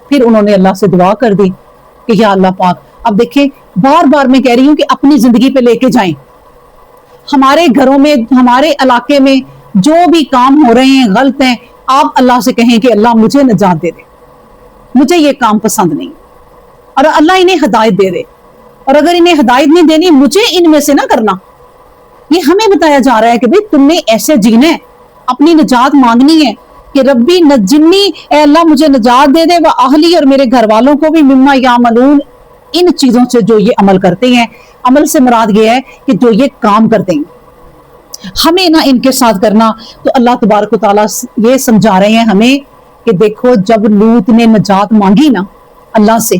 फिर उन्होंने अल्लाह से दुआ कर दी कि या अल्लाह पाक, अब देखें बार बार मैं कह रही हूं कि अपनी जिंदगी पे लेके जाएं, हमारे घरों में, हमारे इलाके में जो भी काम हो रहे हैं गलत हैं, आप अल्लाह से कहें कि अल्लाह मुझे निजात दे दे, मुझे ये काम पसंद नहीं, और अल्लाह इन्हें हिदायत दे दे, और अगर इन्हें हिदायत नहीं देनी मुझे इनमें से ना करना। ये हमें बताया जा रहा है कि भाई तुमने ऐसे जीना है, अपनी निजात मांगनी है कि रब्बी नज्जिनी, ए अल्लाह मुझे निजात दे दे, व अहली, और मेरे घर वालों को भी, मिम्मा यामलून, इन चीजों से जो ये अमल करते हैं। अमल से मुराद ये है कि जो ये काम करते हैं, हमें ना इनके साथ करना। तो अल्लाह तबारक व तआला ये समझा रहे हैं हमें कि देखो जब लूत ने निजात मांगी ना अल्लाह से,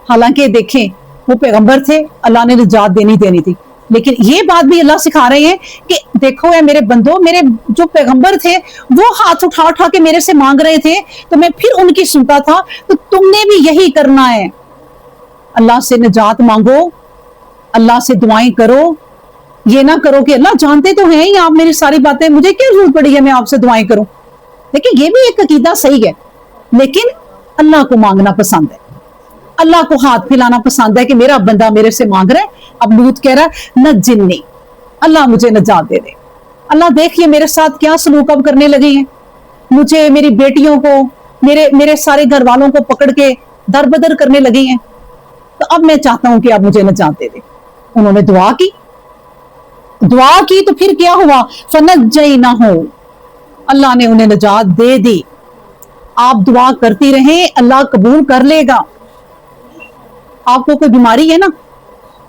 हालांकि देखें वो पैगंबर थे, अल्लाह ने निजात देनी थी, लेकिन ये बात भी अल्लाह सिखा रहे हैं कि देखो है मेरे बंदो, मेरे जो पैगंबर थे वो हाथ उठा उठा के मेरे से मांग रहे थे तो मैं फिर उनकी सुनता था, तो तुमने भी यही करना है। अल्लाह से निजात मांगो, अल्लाह से दुआएं करो, ये ना करो कि अल्लाह जानते तो हैं ही आप मेरी सारी बातें, मुझे क्या जरूरत पड़ी है मैं आपसे दुआएं करूं। देखिए ये भी एक अकीदा सही है, लेकिन अल्लाह को मांगना पसंद है, अल्लाह को हाथ फैलाना पसंद है कि मेरा बंदा मेरे से मांग रहा है। अब लूत कह रहा है नज्जिनी, अल्लाह मुझे निजात दे दे। अल्लाह देखिए मेरे साथ क्या सलूक अब करने लगे हैं, मुझे, मेरी बेटियों को, मेरे सारे घर वालों को पकड़ के दर बदर करने लगे हैं, तो अब मैं चाहता हूं कि आप मुझे निजात दे दे। उन्होंने दुआ की तो फिर क्या हुआ, फनज्जयनाहु, अल्लाह ने उन्हें निजात दे दी। आप दुआ करती रहें, अल्लाह कबूल कर लेगा। आपको कोई बीमारी है ना,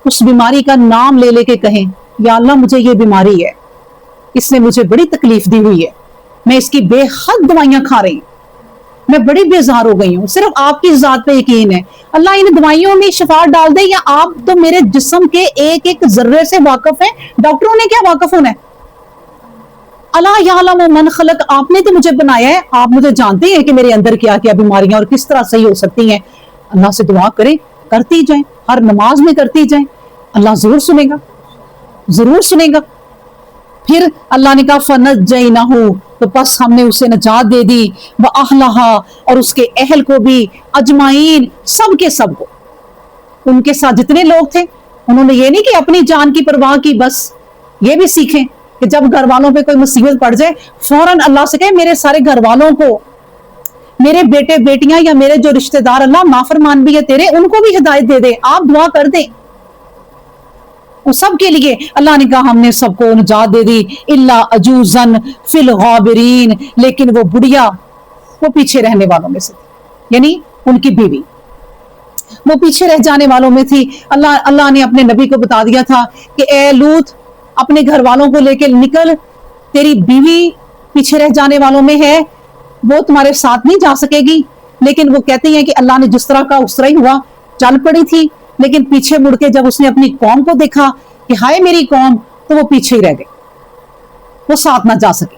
उस बीमारी का नाम ले लेके कहें या अल्लाह मुझे ये बीमारी है, इसने मुझे बड़ी तकलीफ दी हुई है, मैं इसकी बेहद दवाइयां खा रही हूं, मैं बड़ी बेजार हो गई हूं, सिर्फ आपकी जात पे यकीन है, अल्लाह इन दवाइयों में शिफा डाल दे, या आप तो मेरे जिस्म के एक एक जर्रे से वाकिफ है, डॉक्टरों ने क्या वाकिफ होना है। अला यालमु मन खलक, आपने तो मुझे बनाया है, आप मुझे जानते हैं कि मेरे अंदर क्या क्या बीमारियां और किस तरह सही हो सकती हैं। अल्लाह से दुआ करें, करती जाएं, हर नमाज में करती जाएं, अल्लाह जरूर सुनेगा, जरूर सुनेगा। फिर अल्लाह ने कहा फनज्जयनाहु, तो बस हमने उसे निजात दे दी, व अहलहा, और उसके अहल को भी, अजमाइन, सब के सब को, उनके साथ जितने लोग थे। उन्होंने ये नहीं कि अपनी जान की परवाह की, बस ये भी सीखें कि जब घर वालों पे कोई मुसीबत पड़ जाए फौरन अल्लाह से कहे मेरे सारे घर वालों को, मेरे बेटे बेटियां या मेरे जो रिश्तेदार अल्लाह नाफरमान भी है तेरे, उनको भी हिदायत दे दे, आप दुआ कर दें वो सब के लिए। अल्लाह ने कहा हमने सबको निजात दे दी, इल्ला अजूजन फिल गाबिरीन, लेकिन वो बुढ़िया वो पीछे रहने वालों में से थी, यानी उनकी बीवी वो पीछे रह जाने वालों में थी। अल्लाह ने अपने नबी को बता दिया था कि ए लूत, अपने घर वालों को लेकर निकल, तेरी बीवी पीछे रह जाने वालों में है, वो तुम्हारे साथ नहीं जा सकेगी। लेकिन वो कहती हैं कि अल्लाह ने जिस तरह का उस तरह ही हुआ, चल पड़ी थी, लेकिन पीछे मुड़ के जब उसने अपनी कौम को देखा कि हाय मेरी कौम, तो वो पीछे ही रह गए, वो साथ ना जा सके।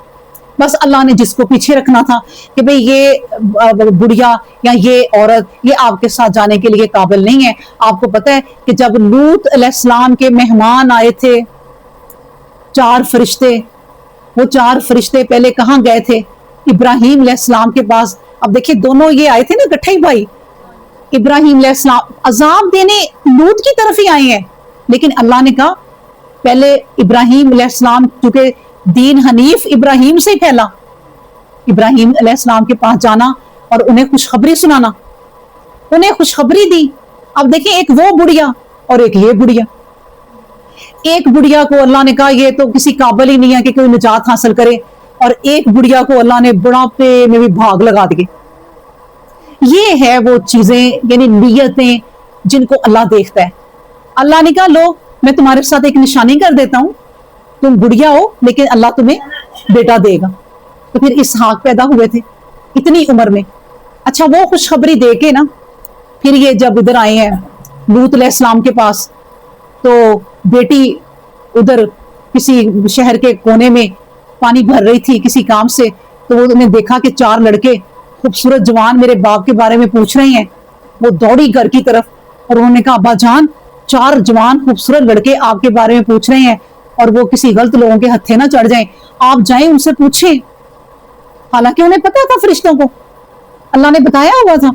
बस अल्लाह ने जिसको पीछे रखना था कि भाई ये बुढ़िया या ये औरत ये आपके साथ जाने के लिए काबिल नहीं है। आपको पता है कि जब लूत अलैहिस्सलाम के मेहमान आए थे 4 फरिश्ते, वो 4 फरिश्ते पहले कहाँ गए थे, इब्राहिम अलैहिस्सलाम के पास। अब देखिए दोनों ये आए थे ना इकट्ठे ही भाई, इब्राहिम अलैहिस्सलाम अजाब देने लूत की तरफ ही आए हैं, लेकिन अल्लाह ने कहा पहले इब्राहिम अलैहिस्सलाम, क्योंकि दीन हनीफ इब्राहिम से ही फैला, इब्राहिम अलैहिस्सलाम के पास जाना और उन्हें खुशखबरी सुनाना, उन्हें खुशखबरी दी। अब देखिए एक वो बुढ़िया और एक ये बुढ़िया, एक बुढ़िया को अल्लाह ने कहा ये तो किसी काबिल ही नहीं है कि कोई निजात हासिल करे, और एक बुढ़िया को अल्लाह ने बुढ़ापे में भी भाग लगा दिए। ये है वो चीजें यानी नियतें जिनको अल्लाह देखता है। अल्लाह ने कहा लो मैं तुम्हारे साथ एक निशानी कर देता हूं, तुम बुढ़िया हो लेकिन अल्लाह तुम्हें बेटा देगा। तो फिर इसहाक पैदा हुए थे इतनी उम्र में। अच्छा वो खुशखबरी दे के ना फिर ये जब इधर आए हैं लूत अलैहिस्सलाम के पास, तो बेटी उधर किसी शहर के कोने में पानी भर रही थी किसी काम से, तो वो उन्हें देखा कि 4 लड़के खूबसूरत जवान मेरे बाप के बारे में पूछ रहे हैं। वो दौड़ी घर की तरफ और उन्होंने कहा अब्बा जान 4 जवान खूबसूरत लड़के आपके बारे में पूछ रहे हैं और वो किसी गलत लोगों के हत्थे ना चढ़ जाएं, आप जाएं उनसे पूछें। हालांकि उन्हें पता था फरिश्तों को, अल्लाह ने बताया हुआ था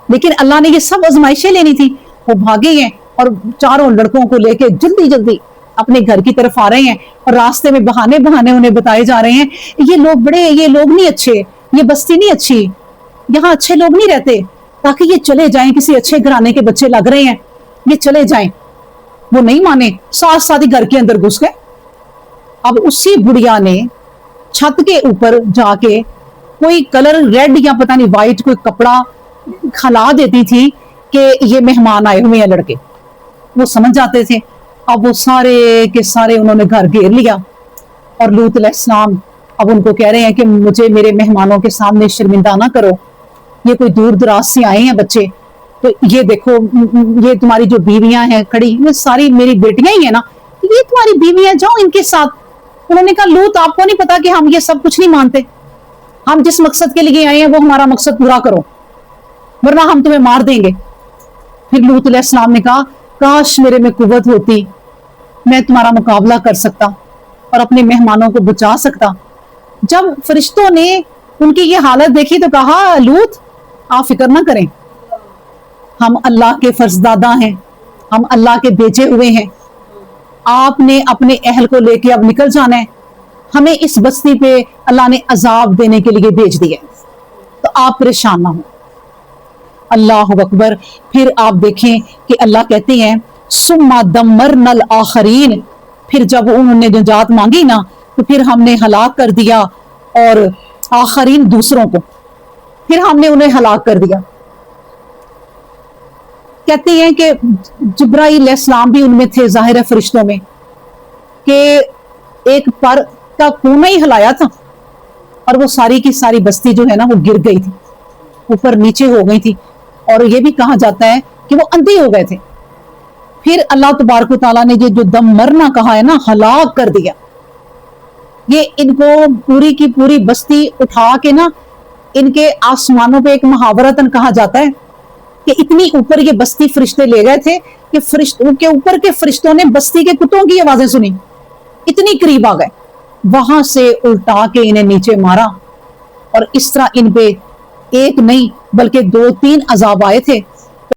लेकिन अल्लाह ने ये सब आजमाइशें लेनी थी, वो भागे हैं और चारों लड़कों को लेके जल्दी जल्दी अपने घर की तरफ आ रहे हैं, और रास्ते में बहाने बहाने उन्हें बताए जा रहे हैं ये लोग बड़े, ये लोग नहीं अच्छे, ये बस्ती नहीं अच्छी, यहाँ अच्छे लोग नहीं रहते, ताकि ये चले जाएं, किसी अच्छे घराने के बच्चे लग रहे हैं, ये चले जाएं। वो नहीं माने, साथ साथ ही घर के अंदर घुस गए। अब उसी बुढ़िया ने छत के ऊपर जाके कोई कलर रेड या पता नहीं व्हाइट कोई कपड़ा खला देती थी कि ये मेहमान आए हुए हैं लड़के, वो समझ जाते थे। अब वो सारे के सारे उन्होंने घर घेर लिया, और लूत अलैहिस्सलाम अब उनको कह रहे हैं कि मुझे मेरे मेहमानों के सामने शर्मिंदा ना करो, ये कोई दूर दराज से आए हैं बच्चे, तो ये देखो ये तुम्हारी जो बीवियां हैं खड़ी, ये सारी मेरी बेटियां ही है ना, ये तुम्हारी बीवियां, जाओ इनके साथ। उन्होंने कहा लूत आपको नहीं पता कि हम ये सब कुछ नहीं मानते, हम जिस मकसद के लिए आए हैं वो हमारा मकसद पूरा करो, वरना हम तुम्हें मार देंगे। फिर लूत अलैहिस्सलाम ने कहा काश मेरे में कुव्वत होती, मैं तुम्हारा मुकाबला कर सकता और अपने मेहमानों को बचा सकता। जब फरिश्तों ने उनकी ये हालत देखी तो कहा लूत आप फिक्र ना करें, हम अल्लाह के फर्जदादा हैं, हम अल्लाह के भेजे हुए हैं, आपने अपने अहल को लेके अब निकल जाना है, हमें इस बस्ती पे अल्लाह ने अजाब देने के लिए भेज दिया, तो आप परेशान ना हो। अल्लाह अकबर। फिर आप देखें कि अल्लाह कहते हैं सुम्मा दम्मरनल आखरीन, फिर जब उन्होंने निजात मांगी ना तो फिर हमने हलाक कर दिया, और आखरीन दूसरों को, फिर हमने उन्हें हलाक कर दिया। कहते हैं कि जिब्राइल अलैहिस्सलाम भी उनमें थे, जाहिर है फरिश्तों में, कि एक पर का कोना ही हिलाया था और वो सारी की सारी बस्ती जो है ना वो गिर गई थी, ऊपर नीचे हो गई थी, और ये भी कहा जाता है कि वो अंधे हो गए थे। फिर अल्लाह तबारक व तआला ने ये जो दम मरना कहा है ना, हलाक कर दिया, ये इनको पूरी की पूरी बस्ती उठा के ना इनके आसमानों पे एक मुहावरतन कहा जाता है कि इतनी ऊपर ये बस्ती फरिश्ते ले गए थे कि फरिश्तों के ऊपर के फरिश्तों ने बस्ती के कुत्तों की आवाजें सुनी, इतनी करीब आ गए, वहां से उल्टा के इन्हें नीचे मारा, और इस तरह इन पे एक नहीं बल्कि 2-3 अजाब आए थे।